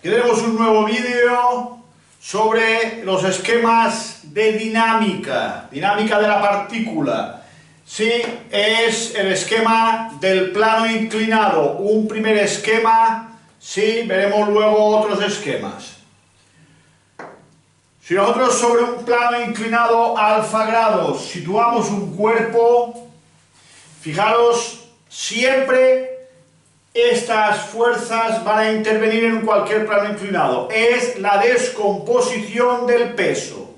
Aquí tenemos un nuevo vídeo sobre los esquemas de dinámica de la partícula. Sí, es el esquema del plano inclinado, un primer esquema, sí, veremos luego otros esquemas. Si nosotros sobre un plano inclinado alfa grados situamos un cuerpo, fijaros, siempre estas fuerzas van a intervenir en cualquier plano inclinado. Es la descomposición del peso.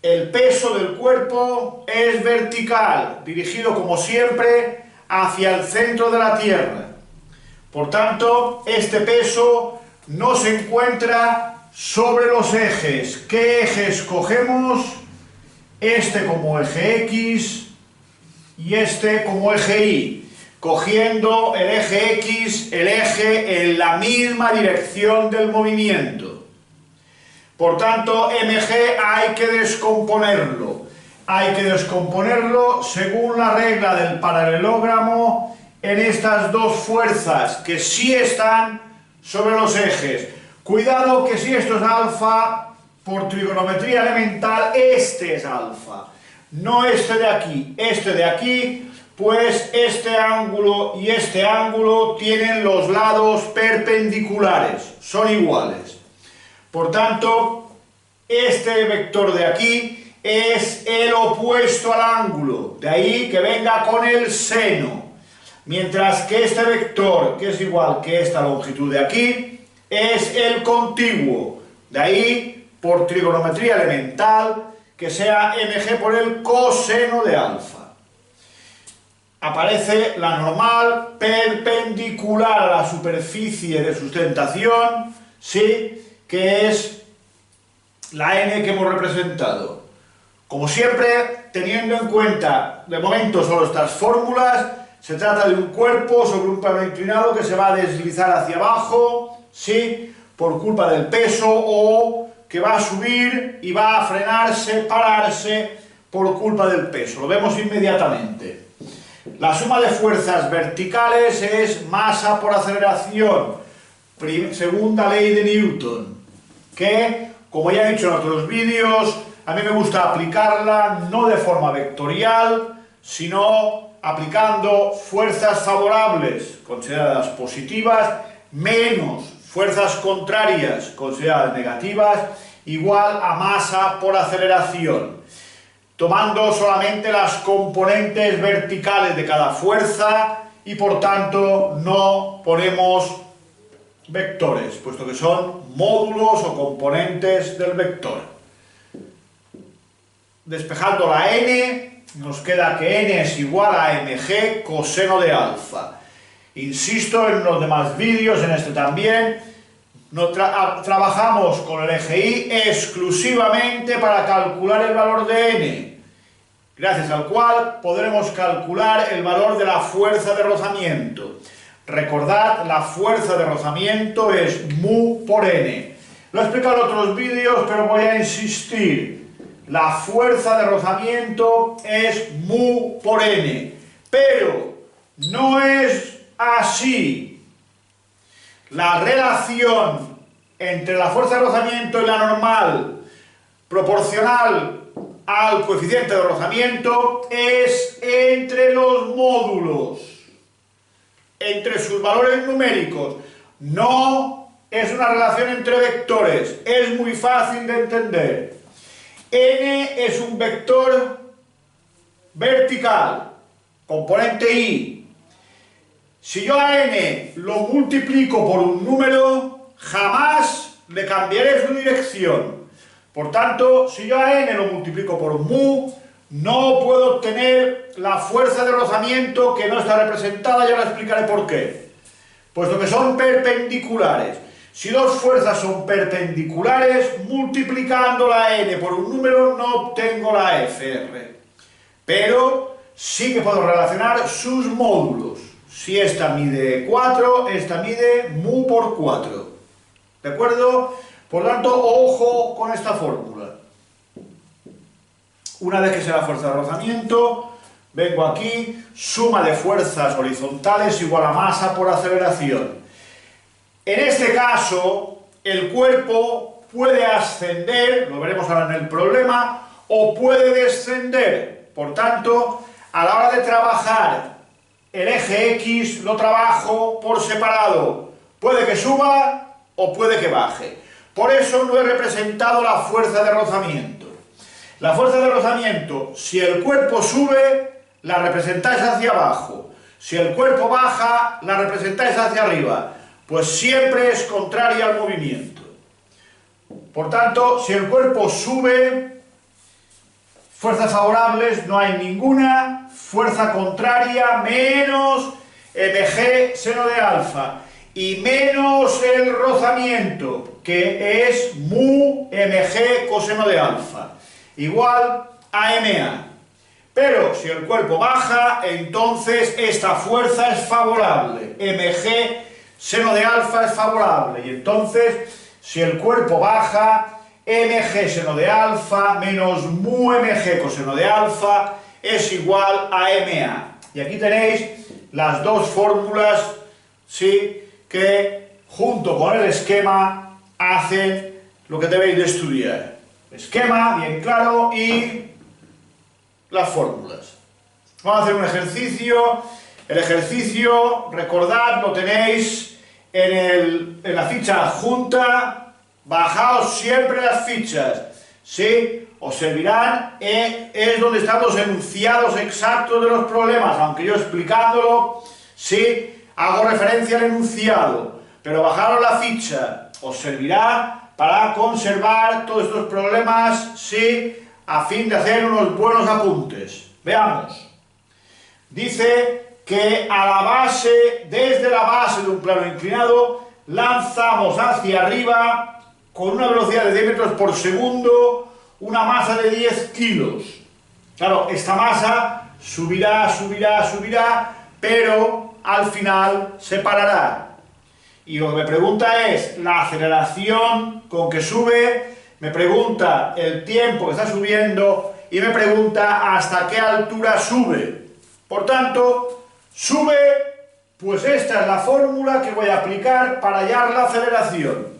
El peso del cuerpo es vertical, dirigido como siempre hacia el centro de la Tierra. Por tanto, este peso no se encuentra sobre los ejes. ¿Qué ejes cogemos? Este como eje X y este como eje Y. Cogiendo el eje X, el eje en la misma dirección del movimiento. Por tanto, MG hay que descomponerlo. Hay que descomponerlo según la regla del paralelogramo en estas dos fuerzas que sí están sobre los ejes. Cuidado que si esto es alfa, por trigonometría elemental, este es alfa. No este de aquí, este de aquí. Pues este ángulo y este ángulo tienen los lados perpendiculares, son iguales. Por tanto, este vector de aquí es el opuesto al ángulo, de ahí que venga con el seno. Mientras que este vector, que es igual que esta longitud de aquí, es el contiguo, de ahí, por trigonometría elemental, que sea mg por el coseno de alfa. Aparece la normal perpendicular a la superficie de sustentación, ¿sí? Que es la n que hemos representado. Como siempre, teniendo en cuenta, de momento solo estas fórmulas, se trata de un cuerpo sobre un plano inclinado que se va a deslizar hacia abajo, ¿sí? Por culpa del peso, o que va a subir y va a frenarse, pararse por culpa del peso. Lo vemos inmediatamente. La suma de fuerzas verticales es masa por aceleración, segunda ley de Newton, que, como ya he dicho en otros vídeos, a mí me gusta aplicarla no de forma vectorial, sino aplicando fuerzas favorables, consideradas positivas, menos fuerzas contrarias, consideradas negativas, igual a masa por aceleración. Tomando solamente las componentes verticales de cada fuerza y por tanto no ponemos vectores, puesto que son módulos o componentes del vector. Despejando la n, nos queda que n es igual a mg coseno de alfa. Insisto en los demás vídeos, en este también, trabajamos con el eje Y exclusivamente para calcular el valor de n, gracias al cual podremos calcular el valor de la fuerza de rozamiento. Recordad, la fuerza de rozamiento es mu por n. Lo he explicado en otros vídeos, pero voy a insistir. La fuerza de rozamiento es mu por n, pero no es así. La relación entre la fuerza de rozamiento y la normal proporcional al coeficiente de rozamiento es entre los módulos, entre sus valores numéricos. No es una relación entre vectores, es muy fácil de entender. N es un vector vertical, componente Y. Si yo a n lo multiplico por un número, jamás le cambiaré su dirección. Por tanto, si yo a n lo multiplico por mu, no puedo obtener la fuerza de rozamiento que no está representada, ya lo explicaré por qué. Puesto que son perpendiculares. Si dos fuerzas son perpendiculares, multiplicando la n por un número no obtengo la Fr. Pero sí que puedo relacionar sus módulos. Si esta mide 4, esta mide mu por 4. ¿De acuerdo? Por lo tanto, ojo con esta fórmula. Una vez que sea la fuerza de rozamiento, vengo aquí, suma de fuerzas horizontales igual a masa por aceleración. En este caso, el cuerpo puede ascender, lo veremos ahora en el problema, o puede descender. Por tanto, a la hora de trabajar el eje X, lo trabajo por separado. Puede que suba o puede que baje. Por eso no he representado la fuerza de rozamiento. La fuerza de rozamiento, si el cuerpo sube, la representáis hacia abajo. Si el cuerpo baja, la representáis hacia arriba. Pues siempre es contraria al movimiento. Por tanto, si el cuerpo sube, fuerzas favorables no hay ninguna, fuerza contraria menos mg seno de alfa y menos el rozamiento, que es mu mg coseno de alfa, igual a ma. Pero si el cuerpo baja, entonces esta fuerza es favorable, mg seno de alfa es favorable, y entonces si el cuerpo baja, mg seno de alfa menos mu mg coseno de alfa es igual a ma. Y aquí tenéis las dos fórmulas, ¿sí?, que junto con el esquema hacen lo que debéis de estudiar. Esquema, bien claro, y las fórmulas. Vamos a hacer un ejercicio. El ejercicio, recordad, lo tenéis en la ficha adjunta. Bajaos siempre las fichas, ¿sí? Os servirán, es donde están los enunciados exactos de los problemas, aunque yo explicándolo, sí, hago referencia al enunciado, pero bajaros la ficha, os servirá para conservar todos estos problemas, sí, a fin de hacer unos buenos apuntes. Veamos. Dice que a la base, desde la base de un plano inclinado, lanzamos hacia arriba con una velocidad de 10 metros por segundo una masa de 10 kilos. Claro, esta masa subirá, subirá, subirá, pero al final se parará. Y lo que me pregunta es la aceleración con que sube, me pregunta el tiempo que está subiendo y me pregunta hasta qué altura sube. Por tanto, sube, pues esta es la fórmula que voy a aplicar para hallar la aceleración.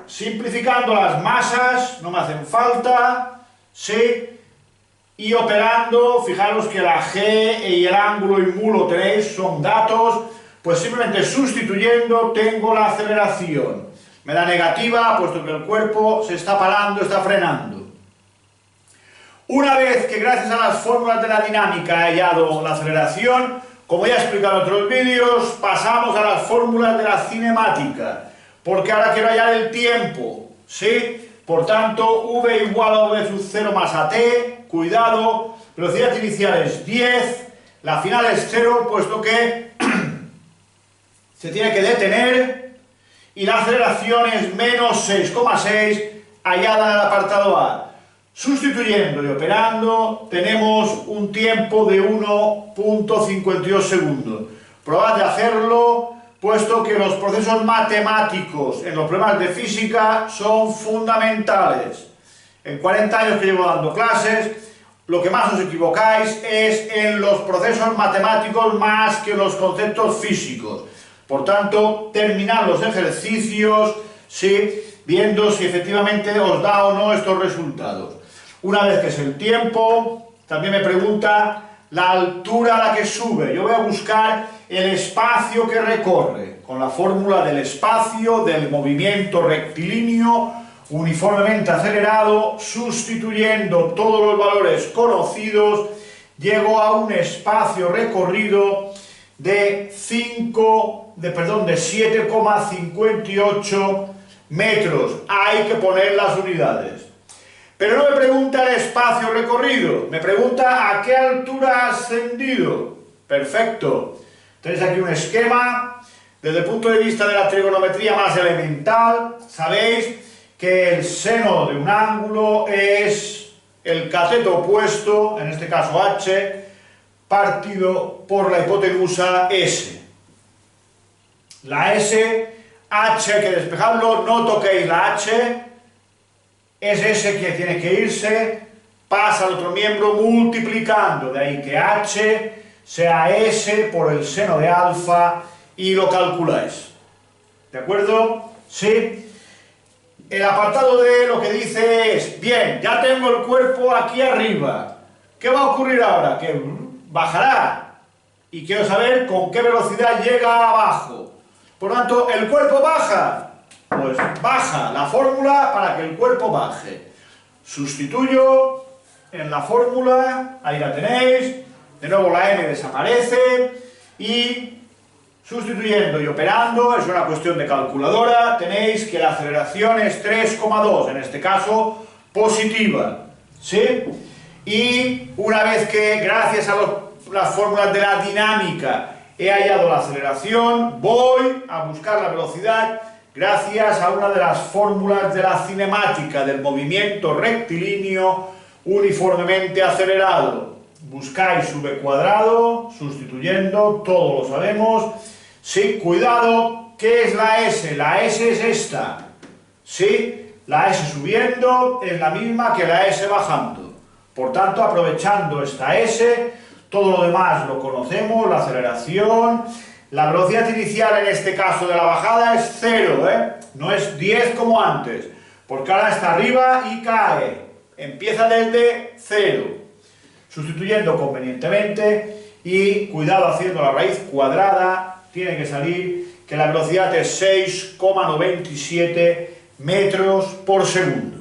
Simplificando las masas, no me hacen falta, ¿sí? Y operando, fijaros que la G y el ángulo y mu lo tenéis, son datos, pues simplemente sustituyendo tengo la aceleración. Me da negativa, puesto que el cuerpo se está parando, está frenando. Una vez que gracias a las fórmulas de la dinámica he hallado la aceleración, como ya he explicado en otros vídeos, pasamos a las fórmulas de la cinemática. Porque ahora quiero hallar el tiempo, ¿sí? Por tanto, v igual a v sub 0 más at, cuidado, velocidad inicial es 10, la final es 0, puesto que se tiene que detener, y la aceleración es menos 6,6, hallada en el apartado A. Sustituyendo y operando, tenemos un tiempo de 1,52 segundos. Probad de hacerlo, puesto que los procesos matemáticos en los problemas de física son fundamentales. En 40 años que llevo dando clases, lo que más os equivocáis es en los procesos matemáticos más que en los conceptos físicos. Por tanto, terminad los ejercicios, ¿sí?, viendo si efectivamente os da o no estos resultados. Una vez que es el tiempo, también me pregunta la altura a la que sube. Yo voy a buscar el espacio que recorre, con la fórmula del espacio, del movimiento rectilíneo, uniformemente acelerado, sustituyendo todos los valores conocidos, llego a un espacio recorrido de 7,58 metros. Hay que poner las unidades. Pero no me pregunta el espacio recorrido, me pregunta a qué altura ha ascendido. Perfecto. Tenéis aquí un esquema. Desde el punto de vista de la trigonometría más elemental, sabéis que el seno de un ángulo es el cateto opuesto, en este caso h, partido por la hipotenusa s. La s, h hay que despejarlo, no toquéis la h, es ese que tiene que irse, pasa al otro miembro multiplicando, de ahí que h sea s por el seno de alfa y lo calculáis. ¿De acuerdo? ¿Sí? El apartado D lo que dice es, bien, ya tengo el cuerpo aquí arriba. ¿Qué va a ocurrir ahora? Que bajará. Y quiero saber con qué velocidad llega abajo. Por lo tanto, ¿el cuerpo baja? Pues baja la fórmula para que el cuerpo baje. Sustituyo en la fórmula, ahí la tenéis, de nuevo la m desaparece y sustituyendo y operando, es una cuestión de calculadora, tenéis que la aceleración es 3,2, en este caso positiva, ¿sí? Y una vez que, gracias a las fórmulas de la dinámica, he hallado la aceleración, voy a buscar la velocidad gracias a una de las fórmulas de la cinemática del movimiento rectilíneo uniformemente acelerado. Buscáis su v cuadrado, sustituyendo, todo lo sabemos. Sí, cuidado, ¿qué es la S? La S es esta. Sí, la S subiendo es la misma que la S bajando. Por tanto, aprovechando esta S, todo lo demás lo conocemos, la aceleración. La velocidad inicial en este caso de la bajada es 0, no es 10 como antes, porque ahora está arriba y cae, empieza desde 0, sustituyendo convenientemente y cuidado haciendo la raíz cuadrada, tiene que salir que la velocidad es 6,97 metros por segundo.